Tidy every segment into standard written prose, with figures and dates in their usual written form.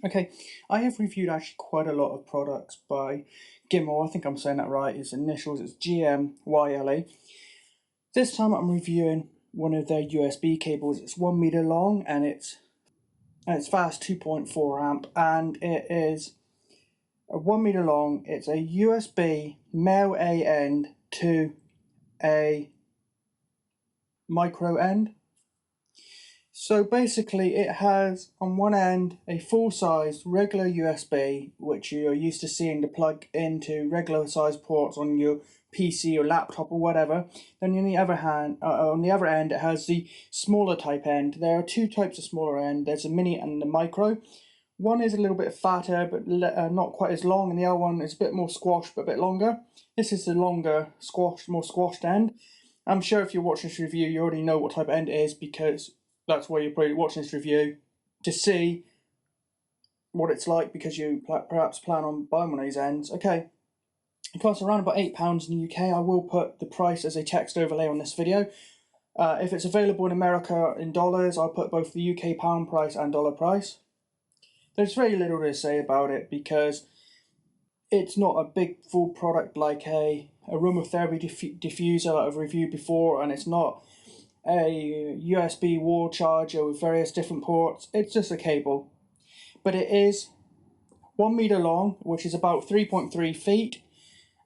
Okay, I have reviewed actually quite a lot of products by GMYLE. I think I'm saying that right. Its initials, it's GMYLE. This time I'm reviewing one of their USB cables. It's 1 meter long and it's fast 2.4 amp, and it is a 1 meter long. It's a USB male A end to a micro end. So basically it has on one end a full-size regular USB, which you're used to seeing to plug into regular size ports on your PC or laptop or whatever. Then on the other end it has the smaller type end. There are two types of smaller end. There's a mini and the micro. One is a little bit fatter but not quite as long, and the other one is a bit more squashed but a bit longer. This is the longer, more squashed end. I'm sure if you're watching this review you already know what type of end it is, because that's why you're probably watching this review, to see what it's like, because you perhaps plan on buying one of these ends. Okay, it costs around about £8 in the UK. I will put the price as a text overlay on this video. If it's available in America in dollars, I'll put both the UK pound price and dollar price. There's very little to say about it because it's not a big full product like a aromatherapy diffuser that I've reviewed before, and it's not a USB wall charger with various different ports. It's just a cable. But it is 1 meter long, which is about 3.3 feet,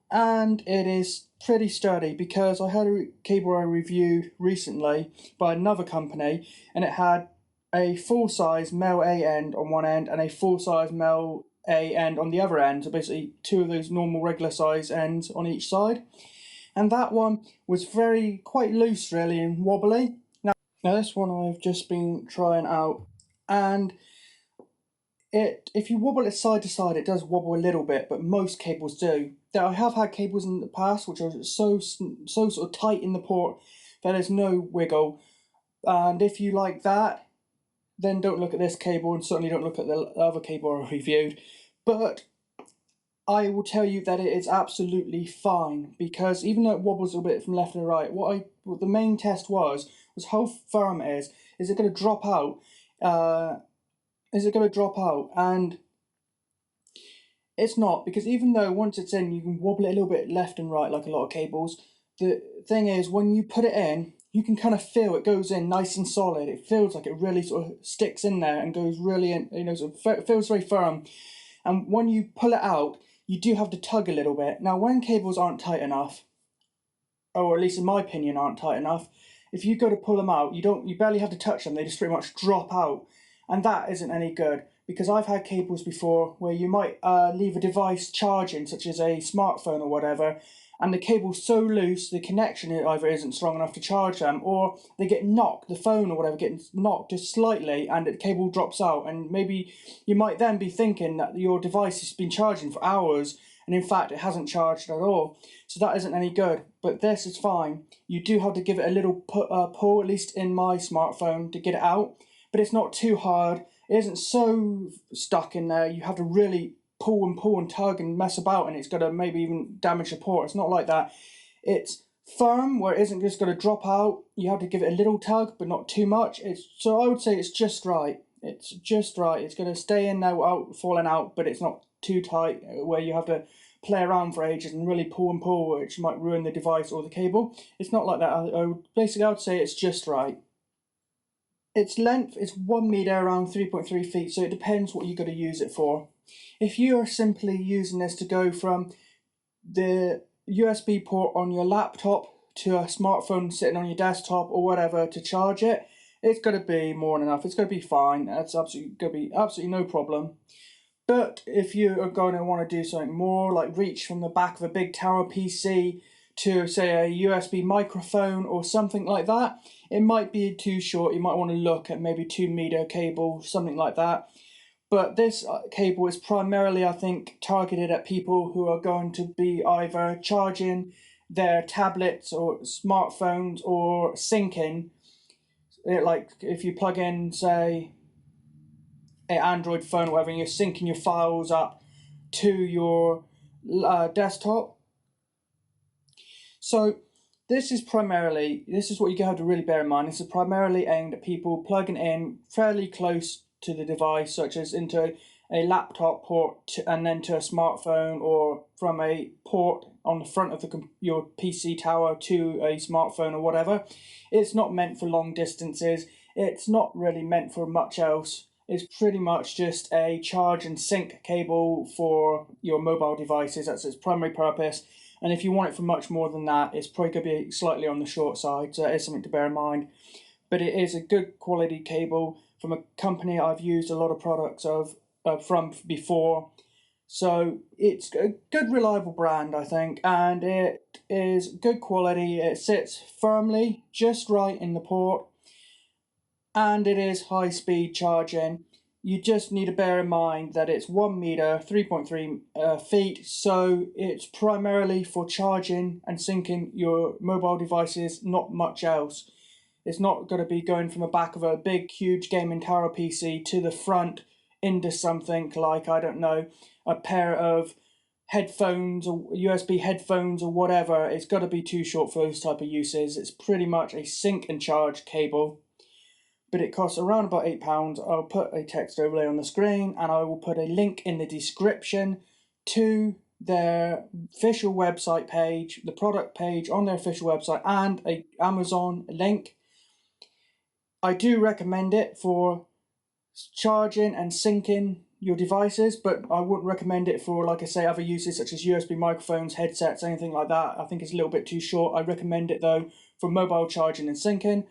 and it is pretty sturdy, because I had a cable I reviewed recently by another company, and it had a full-size male A end on one end and a full-size male A end on the other end, so basically two of those normal regular size ends on each side. And that one was quite loose really and wobbly. Now this one I've just been trying out, and if you wobble it side to side, it does wobble a little bit, but most cables do. Now, I have had cables in the past which are so sort of tight in the port that there's no wiggle, and if you like that, then don't look at this cable, and certainly don't look at the other cable I reviewed. But I will tell you that it is absolutely fine, because even though it wobbles a bit from left to right, what the main test was how firm it is. Is it going to drop out? And it's not, because even though once it's in, you can wobble it a little bit left and right like a lot of cables. The thing is, when you put it in, you can kind of feel it goes in nice and solid. It feels like it really sort of sticks in there and goes really in, sort of feels very firm. And when you pull it out, you do have to tug a little bit. Now, when cables aren't tight enough, or at least in my opinion aren't tight enough, if you go to pull them out, you barely have to touch them. They just pretty much drop out, and that isn't any good. Because I've had cables before where you might leave a device charging, such as a smartphone or whatever, and the cable's so loose the connection either isn't strong enough to charge them, or they get knocked, the phone or whatever gets knocked just slightly and the cable drops out, and maybe you might then be thinking that your device has been charging for hours and in fact it hasn't charged at all. So that isn't any good. But this is fine. You do have to give it a little pull, at least in my smartphone, to get it out, but it's not too hard. It isn't so stuck in there. You have to really pull and tug and mess about, and it's going to maybe even damage the port. It's not like that. It's firm where it isn't just going to drop out. You have to give it a little tug, but not too much. So I would say it's just right. It's just right. It's going to stay in there without falling out, but it's not too tight where you have to play around for ages and really pull, which might ruin the device or the cable. It's not like that. I would say it's just right. Its length is 1 meter, around 3.3 feet, so it depends what you're going to use it for. If you are simply using this to go from the USB port on your laptop to a smartphone sitting on your desktop or whatever to charge it, it's going to be more than enough. It's going to be fine. That's absolutely going to be absolutely no problem. But if you are going to want to do something more, like reach from the back of a big tower PC to, say, a USB microphone or something like that, it might be too short. You might want to look at maybe 2 meter cable, something like that. But this cable is primarily, I think, targeted at people who are going to be either charging their tablets or smartphones or syncing. Like if you plug in, say, an Android phone or whatever, and you're syncing your files up to your desktop. So this is what you have to really bear in mind. This is primarily aimed at people plugging in fairly close to the device, such as into a laptop port and then to a smartphone, or from a port on the front of your PC tower to a smartphone or whatever. It's not meant for long distances. It's not really meant for much else. It's pretty much just a charge and sync cable for your mobile devices. That's its primary purpose. And if you want it for much more than that, it's probably going to be slightly on the short side. So that is something to bear in mind. But it is a good quality cable from a company I've used a lot of products from before. So it's a good, reliable brand, I think, and it is good quality. It sits firmly, just right in the port, and it is high-speed charging. You just need to bear in mind that it's 1 meter, 3.3 feet, so it's primarily for charging and syncing your mobile devices, not much else. It's not going to be going from the back of a big, huge gaming tower PC to the front into something like, I don't know, a pair of headphones or USB headphones or whatever. It's got to be too short for those type of uses. It's pretty much a sync and charge cable, but it costs around about £8. I'll put a text overlay on the screen, and I will put a link in the description to their official website page, the product page on their official website, and a Amazon link. I do recommend it for charging and syncing your devices, but I wouldn't recommend it for, like I say, other uses such as USB microphones, headsets, anything like that. I think it's a little bit too short. I recommend it though for mobile charging and syncing.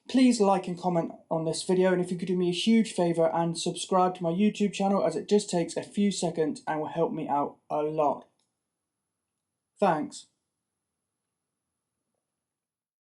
Please like and comment on this video, and if you could do me a huge favour and subscribe to my YouTube channel, as it just takes a few seconds and will help me out a lot. Thanks.